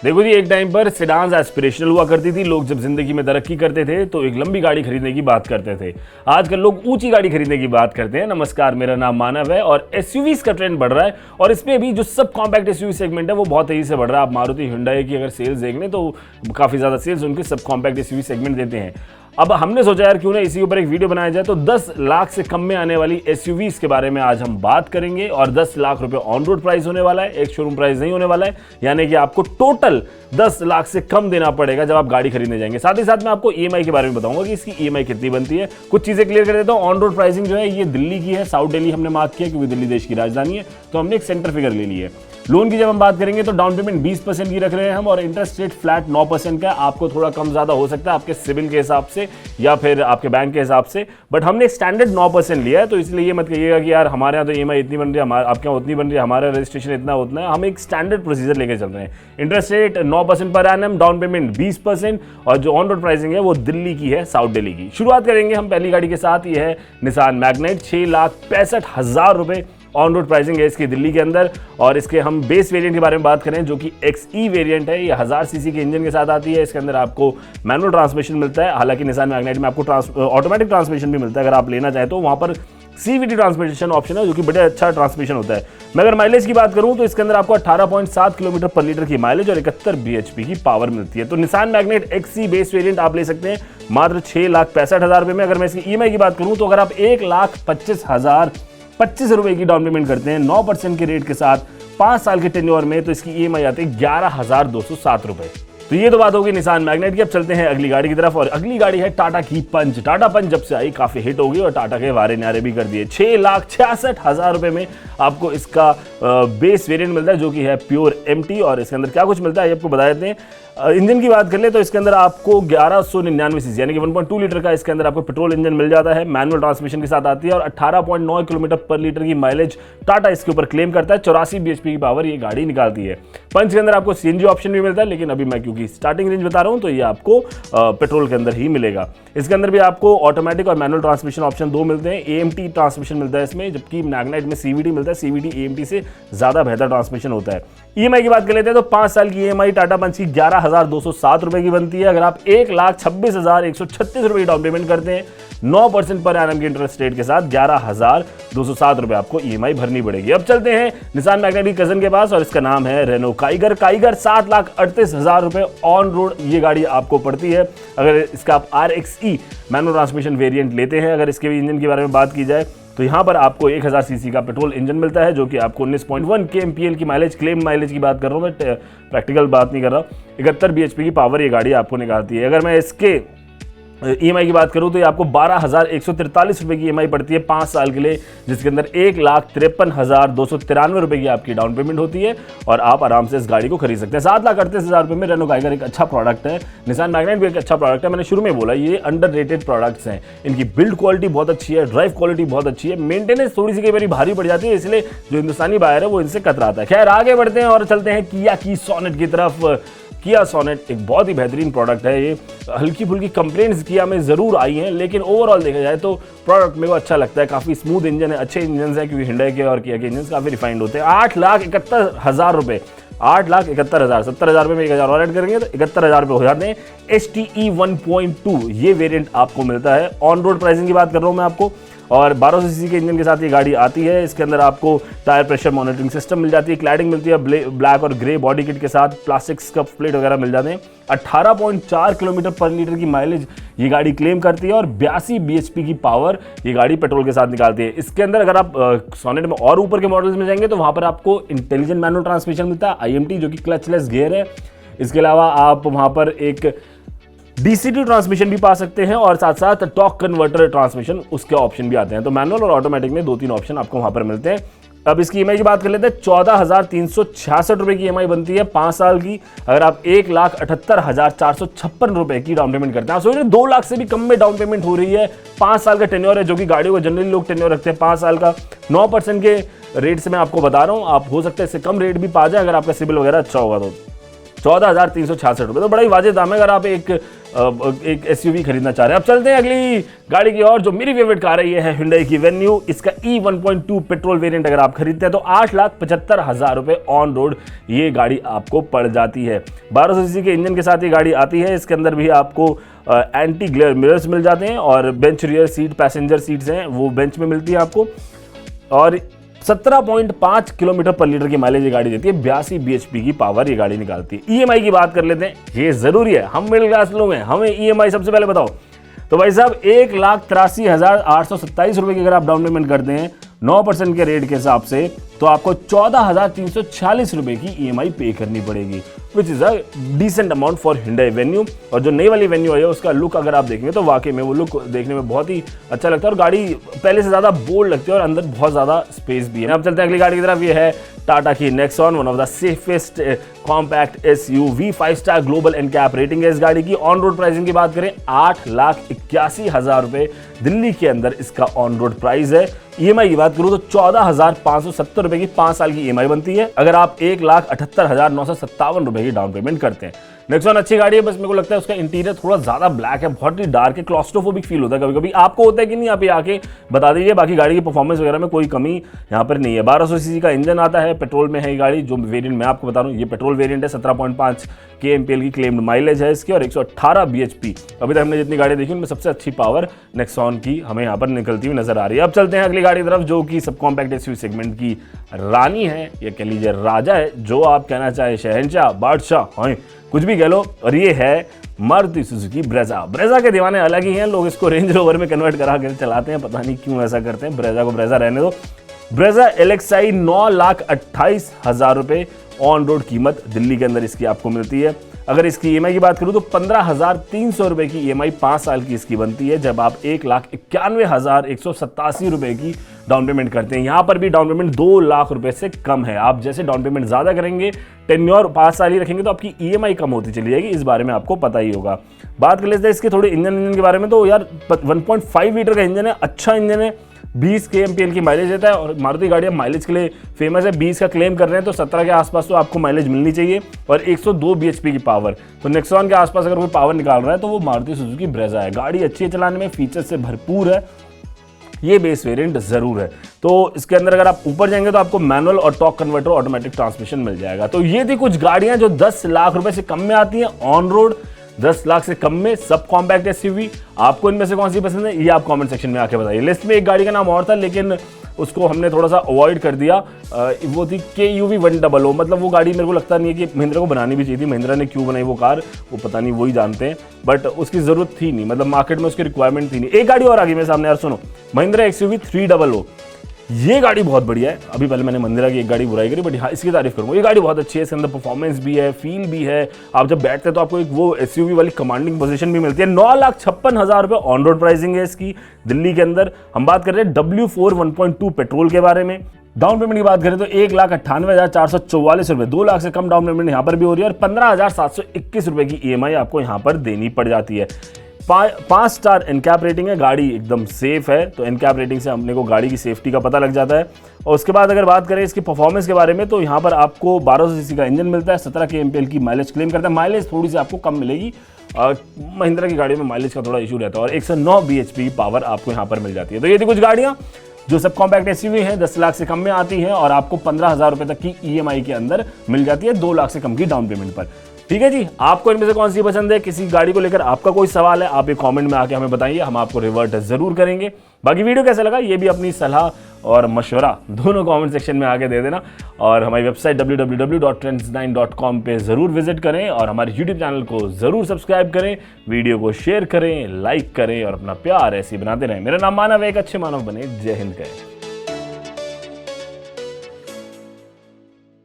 देखो जी, एक टाइम पर सेडान्स एस्पिरेशनल हुआ करती थी। लोग जब जिंदगी में तरक्की करते थे तो एक लंबी गाड़ी खरीदने की बात करते थे। आजकल लोग ऊंची गाड़ी खरीदने की बात करते हैं। नमस्कार, मेरा नाम मानव है और एसयूवीज का ट्रेंड बढ़ रहा है और इसमें भी जो सब कॉम्पैक्ट एसयूवी सेगमेंट है वो बहुत तेजी से बढ़ रहा है। आप मारुति हुंडई की अगर सेल्स देख लें तो काफी ज्यादा सेल्स उनके सब कॉम्पैक्ट एसयूवी सेगमेंट देते हैं। अब हमने सोचा यार क्यों ना इसी ऊपर एक वीडियो बनाया जाए, तो 10 लाख से कम में आने वाली एसयूवीज के बारे में आज हम बात करेंगे। और 10 लाख रुपए ऑन रोड प्राइस होने वाला है, एक शोरूम प्राइस नहीं होने वाला है। यानी कि आपको टोटल 10 लाख से कम देना पड़ेगा जब आप गाड़ी खरीदने जाएंगे। साथ ही साथ मैं आपको ईएमआई के बारे में बताऊंगा कि इसकी ईएमआई कितनी बनती है। कुछ चीजें क्लियर कर देता हूं। ऑन रोड प्राइसिंग जो है ये दिल्ली की है, साउथ दिल्ली हमने मार्क किया क्योंकि दिल्ली देश की राजधानी है, तो हमने एक सेंटर फिगर ले ली है। लोन की जब हम बात करेंगे तो डाउन पेमेंट 20% की रख रहे हैं हम और इंटरेस्ट रेट फ्लैट 9% का। आपको थोड़ा कम ज्यादा हो सकता है आपके सिविल के हिसाब से या फिर आपके बैंक के हिसाब से, बट हमने स्टैंडर्ड 9% लिया है। तो इसलिए ये मत कहिएगा कि यार हमारे यहाँ तो ईएमआई इतनी बन रही है, आपके यहाँ उतनी बन रही है, हमारा रजिस्ट्रेशन इतना उतना है। हम एक स्टैंडर्ड प्रोसीजर लेके चल रहे हैं। Interest rate 9% per annum, down payment 20% और जो ऑन रोड प्राइसिंग है वो दिल्ली की है, साउथ दिल्ली की। शुरुआत करेंगे हम पहली गाड़ी के साथ। ये है निसान मैग्नाइट। 6,65,000 रुपए ऑन रोड प्राइसिंग है इसकी दिल्ली के अंदर। और इसके हम बेस वेरिएंट के बारे में बात करें जो कि XE वेरिएंट है। ये 1000 सीसी के इंजन के साथ आती है। इसके अंदर आपको मैनुअल ट्रांसमिशन मिलता है। हालांकि निसान मैग्नाइट में आपको ऑटोमेटिक ट्रांसमिशन भी मिलता है। अगर आप लेना चाहें तो वहां पर CVT ट्रांसमिशन ऑप्शन है जो कि बड़ा अच्छा ट्रांसमिशन होता है। मैं अगर माइलेज की बात करूं तो इसके अंदर आपको 18.7 किलोमीटर पर लीटर की माइलेज और 71 bhp की पावर मिलती है। तो Nissan Magnite XE base variant आप ले सकते हैं मात्र 6,65,000 रुपए में। अगर मैं इसकी ईएमआई की बात करूं तो अगर आप 1,25,025 रुपए की डाउन पेमेंट करते हैं 9% के रेट के साथ 5 साल के टेन्योर में, तो इसकी ईएमआई आती है 11,207 रुपए। तो ये तो बात होगी निसान मैग्नाइट की। अब चलते हैं अगली गाड़ी की तरफ और अगली गाड़ी है टाटा की पंच। टाटा पंच जब से आई काफी हिट हो गई और टाटा के वारे न्यारे भी कर दिए। 6,66,000 रुपए में आपको इसका बेस वेरिएंट मिलता है जो कि है प्योर MT। और इसके अंदर क्या कुछ मिलता है ये आपको बता देते हैं। इंजन की बात कर ले तो इसके अंदर आपको 1199 सीसी यानी कि 1.2 लीटर का इसके अंदर आपको पेट्रोल इंजन मिल जाता है। मैनुअल ट्रांसमिशन के साथ आती है और 18.9 किलोमीटर पर लीटर की माइलेज टाटा इसके ऊपर क्लेम करता है। 84 bhp की पावर ये गाड़ी निकालती है। पंच के अंदर आपको CNG ऑप्शन भी मिलता है, लेकिन अभी मैं क्योंकि स्टार्टिंग रेंज बता रहा हूं तो ये आपको पेट्रोल के अंदर ही मिलेगा। इसके अंदर भी आपको ऑटोमेटिक और मैनुअल ट्रांसमिशन ऑप्शन दो मिलते हैं। AMT ट्रांसमिशन मिलता है इसमें, जबकि मैग्नाइट में CVT मिलता है। CVT AMT से ज्यादा बेहतर ट्रांसमिशन होता है। ईएमआई की बात कर लेते हैं तो 5 साल की ईएमआई टाटा पंच की 11,207 रुपए की बनती है। अगर आप 1,26,136 रुपए की डाउन पेमेंट करते हैं 9% पर एनम के इंटरेस्ट रेट के साथ 11,207 रुपए आपको ईएमआई भरनी पड़ेगी। अब चलते हैं निसान मैग्नाइट की कजन के पास और इसका नाम है रेनो काइगर। काइगर 7,38,000 रुपए ऑन रोड ये गाड़ी आपको पड़ती है अगर इसका आप RXE मैनुअल ट्रांसमिशन वेरिएंट लेते हैं। अगर इसके भी इंजन के बारे में बात की जाए तो यहाँ पर आपको 1000 सीसी का पेट्रोल इंजन मिलता है जो कि आपको 19.1 kmpl की माइलेज, क्लेम माइलेज की बात कर रहा हूँ मैं, प्रैक्टिकल बात नहीं कर रहा। 71 bhp की पावर ये गाड़ी आपको निकालती है। अगर मैं इसके ईएमआई की बात करूं तो ये आपको 12,143 रुपए की ईएमआई पड़ती है 5 साल के लिए, जिसके अंदर 1,53,293 रुपए की आपकी डाउन पेमेंट होती है और आप आराम से इस गाड़ी को खरीद सकते हैं। 7,38,000 रुपए में रेनो काइगर एक अच्छा प्रोडक्ट है। निसान मैग्नाइट भी एक अच्छा प्रोडक्ट है। मैंने शुरू में बोला ये अंडररेटेड प्रोडक्ट्स हैं। इनकी बिल्ड क्वालिटी बहुत अच्छी है, ड्राइव क्वालिटी बहुत अच्छी है, मेंटेनेंस थोड़ी सी कई बार भारी पड़ जाती है, इसलिए जो हिंदुस्तानी बायर है वो इनसे कतराता है। खैर आगे बढ़ते हैं और चलते हैं किया की सोनेट की तरफ। किया सोनेट एक बहुत ही बेहतरीन प्रोडक्ट है। ये हल्की फुल्की कंप्लेंट्स किया में ज़रूर आई हैं, लेकिन ओवरऑल देखा जाए तो प्रोडक्ट मेरे को अच्छा लगता है। काफ़ी स्मूथ इंजन है, अच्छे इंजन है क्योंकि हिंडई के और किया के इंजन काफ़ी रिफाइंड होते हैं। 8,71,000 रुपए, 8,71,000, 70,000 रुपये में 1,000 और ऐड करेंगे तो 71,000 रुपये हो जाते हैं। STE 1.2 ये वेरिएंट आपको मिलता है। ऑन रोड प्राइसिंग की बात कर रहा हूँ मैं आपको और 1200 सीसी के इंजन के साथ ये गाड़ी आती है। इसके अंदर आपको टायर प्रेशर मॉनिटरिंग सिस्टम मिल जाती है, क्लैडिंग मिलती है ब्लैक और ग्रे बॉडी किट के साथ, प्लास्टिक स्कफ प्लेट वगैरह मिल जाते हैं। 18.4 किलोमीटर पर लीटर की माइलेज ये गाड़ी क्लेम करती है और 82 bhp की पावर ये गाड़ी पेट्रोल के साथ निकालती है। इसके अंदर अगर आप सोनेट में और ऊपर के मॉडल्स में जाएंगे तो वहां पर आपको इंटेलिजेंट मैनुअल ट्रांसमिशन मिलता है, IMT जो कि क्लचलेस गियर है। इसके अलावा आप वहां पर एक DCT ट्रांसमिशन भी पा सकते हैं और साथ साथ टॉर्क कन्वर्टर ट्रांसमिशन उसके ऑप्शन भी आते हैं। तो मैनुअल और ऑटोमेटिक में 2-3 ऑप्शन आपको वहां पर मिलते हैं। अब इसकी ईएमआई की बात कर लेते हैं। 14,366 रुपए की ईएमआई बनती है 5 साल की। अगर आप 1,78,456 रुपए की डाउन पेमेंट करते हैं, आप सोच रहे 2 लाख से भी कम में डाउन पेमेंट हो रही है। 5 साल का टेन्योर है जो कि गाड़ियों को जनरली लोग टेन्योर रखते हैं 5 साल का। 9% के रेट से मैं आपको बता रहा हूं, आप हो सकता है इससे कम रेट भी पा जाए अगर आपका सिबिल वगैरह अच्छा होगा तो। 14,366 रुपये, तो बड़ा ही वाजिब दाम है अगर आप एक SUV खरीदना चाह रहे हैं। अब चलते हैं अगली गाड़ी की और, जो मेरी फेवरेट कार है, ये है Hyundai की Venue। इसका E1.2 पेट्रोल वेरिएंट अगर आप खरीदते हैं तो 8,75,000 रुपये ऑन रोड ये गाड़ी आपको पड़ जाती है। 1200 सीसी के इंजन के साथ ये गाड़ी आती है। इसके अंदर भी आपको एंटी ग्लेयर मिरर्स मिल जाते हैं और bench rear seat, passenger seats हैं वो बेंच में मिलती है आपको, और 17.5 किलोमीटर पर लीटर की माइलेज ये गाड़ी देती है। 82 bhp की पावर ये गाड़ी निकालती है। EMI की बात कर लेते हैं, ये जरूरी है, हम मिडिल क्लास लोग हैं, हमें EMI सबसे पहले बताओ। तो भाई साहब 1,83,827 रुपये की अगर आप डाउन पेमेंट करते हैं 9% के रेट के हिसाब से, तो आपको 14,346 रुपये की EMI पे करनी पड़ेगी, which is a decent amount for Hyundai Venue। और जो नई वाली Venue है उसका लुक अगर आप देखेंगे तो वाकई में वो लुक देखने में बहुत ही अच्छा लगता है और गाड़ी पहले से ज़्यादा बोल्ड लगती है और अंदर बहुत ज़्यादा स्पेस भी है। अब चलते हैं अगली गाड़ी की तरफ। ये है टाटा की Nexon, one of the safest compact SUV, 5 star global NCAP rating है इस गाड़ी की। ऑन रोड प्राइसिंग की बात करें 8,81,000 रुपये दिल्ली के अंदर इसका ऑन रोड प्राइस है। EMI की बात करूं तो 14,570 रुपए की 5 साल की EMI बनती है अगर आप 1,78,957 रुपए की डाउन पेमेंट करते हैं। नेक्सॉन अच्छी गाड़ी है, बस मेरे को लगता है उसका इंटीरियर थोड़ा ज्यादा ब्लैक है, बहुत ही डार्क है, क्लॉस्ट्रोफोबिक फील होता है कभी कभी। आपको होता है कि नहीं, आप ये आके बता दीजिए। बाकी गाड़ी की परफॉर्मेंस वगैरह में कोई कमी यहाँ पर नहीं है। 1200 सीसी का इंजन आता है, पेट्रोल में है ये गाड़ी। जो वेरिएंट मैं आपको बता रहा हूँ ये पेट्रोल वेरिएंट है। 17.5 kmpl की क्लेम्ड माइलेज है इसकी और 118 bhp। अभी तक हमने जितनी गाड़ी देखी उनमें सबसे अच्छी पावर नेक्सॉन की हमें यहाँ पर निकलती हुई नजर आ रही है। अब चलते हैं अगली गाड़ी की तरफ, जो कि सब कॉम्पैक्ट SUV सेगमेंट की रानी है, या कह लीजिए राजा है, जो आप कहना चाहे शहंशाह, बादशाह, हाँ कुछ भी कह लो। और ये है मारुति सुजुकी ब्रेजा। ब्रेजा के दीवाने अलग ही हैं, लोग इसको रेंज रोवर में कन्वर्ट करा कर चलाते हैं, पता नहीं क्यों ऐसा करते हैं। ब्रेजा को ब्रेजा रहने दो। ब्रेजा LXi 9,28,000 रुपये ऑन रोड कीमत दिल्ली के अंदर इसकी आपको मिलती है। अगर इसकी EMI की बात करूं तो 15,300 रुपये की EMI 5 साल की इसकी बनती है, जब आप 1,91,187 रुपये की डाउन पेमेंट करते हैं। यहाँ पर भी डाउन पेमेंट 2 लाख रुपए से कम है। आप जैसे डाउन पेमेंट ज़्यादा करेंगे, टेन्योर 5 साल ही रखेंगे, तो आपकी EMI कम होती चली जाएगी। इस बारे में आपको पता ही होगा। बात कर लेते हैं इसके थोड़े इंजन के बारे में। तो यार 1.5 लीटर का इंजन है, अच्छा इंजन है, 20 kmpl की माइलेज देता है। और मारुति गाड़ियाँ माइलेज के लिए फेमस है, 20 का क्लेम कर रहे हैं तो 17 के आसपास तो आपको माइलेज मिलनी चाहिए और 102 bhp की पावर। तो नेक्सॉन के आसपास अगर कोई पावर निकाल रहा है तो वो मारुति सुजुकी ब्रेजा है। गाड़ी अच्छी है चलाने में, फीचर से भरपूर है, ये बेस वेरिएंट जरूर है। तो इसके अंदर अगर आप ऊपर जाएंगे तो आपको मैनुअल और टॉर्क कन्वर्टर ऑटोमेटिक ट्रांसमिशन मिल जाएगा। तो ये थी कुछ गाड़ियां जो 10 लाख रुपए से कम में आती हैं ऑन रोड, 10 लाख से कम में सब कॉम्पैक्ट SUV। आपको इनमें से कौन सी पसंद है ये आप कमेंट सेक्शन में आके बताइए। लिस्ट में एक गाड़ी का नाम और था लेकिन उसको हमने थोड़ा सा अवॉइड कर दिया, वो थी KUV 100। मतलब वो गाड़ी मेरे को लगता नहीं है कि महिंद्रा को बनानी भी चाहिए थी। महिंद्रा ने क्यों बनाई वो कार वो पता नहीं, वही जानते हैं, बट उसकी जरूरत थी नहीं, मतलब मार्केट में उसकी रिक्वायरमेंट थी नहीं। एक गाड़ी और आ गई मेरे सामने यार, सुनो, महिंद्रा XUV 300। ये गाड़ी बहुत बढ़िया है। अभी पहले मैंने महिंद्रा की एक गाड़ी बुराई करी, बट हाँ इसकी तारीफ करूंगा। ये गाड़ी बहुत अच्छी है, इसके अंदर परफॉर्मेंस भी है, फील भी है। आप जब बैठते हैं तो आपको एक वो SUV वाली कमांडिंग पोजीशन भी मिलती है। 9,56,000 रुपये ऑन रोड प्राइसिंग है इसकी दिल्ली के अंदर। हम बात कर रहे हैं W4 1.2 पेट्रोल के बारे में। डाउन पेमेंट की बात करें तो 1,98,444 रुपये, 2 लाख से कम डाउन पेमेंट यहाँ पर भी हो रही है और 15,721 रुपये की EMI आपको यहाँ पर देनी पड़ जाती है। 5 स्टार NCAP रेटिंग है, गाड़ी एकदम सेफ है। तो NCAP रेटिंग से हमने को गाड़ी की सेफ्टी का पता लग जाता है। और उसके बाद अगर बात करें इसकी परफॉर्मेंस के बारे में तो यहाँ पर आपको 1200 सीसी का इंजन मिलता है, 17 kmpl की माइलेज क्लेम करता है। माइलेज थोड़ी सी आपको कम मिलेगी, महिंद्रा की गाड़ी में माइलेज का थोड़ा इशू रहता है और 109 bhp की पावर आपको यहाँ पर मिल जाती है। तो ये थी कुछ गाड़ियाँ जो सब कॉम्पैक्ट SUV हैं, 10 लाख से कम में आती हैं और आपको 15,000 रुपये तक की EMI के अंदर मिल जाती है 2 लाख से कम की डाउन पेमेंट पर। ठीक है जी, आपको इनमें से कौन सी पसंद है? किसी गाड़ी को लेकर आपका कोई सवाल है आप ये कमेंट में आके हमें बताइए, हम आपको रिवर्ट जरूर करेंगे। बाकी वीडियो कैसा लगा ये भी अपनी सलाह और मशवरा दोनों कमेंट सेक्शन में आके दे देना। और हमारी वेबसाइट www.trends9.com पे ज़रूर विजिट करें और हमारे YouTube चैनल को ज़रूर सब्सक्राइब करें, वीडियो को शेयर करें, लाइक करें और अपना प्यार ऐसे ही बनाते रहें। मेरा नाम मानव है, एक अच्छे मानव बने। जय हिंद कहें।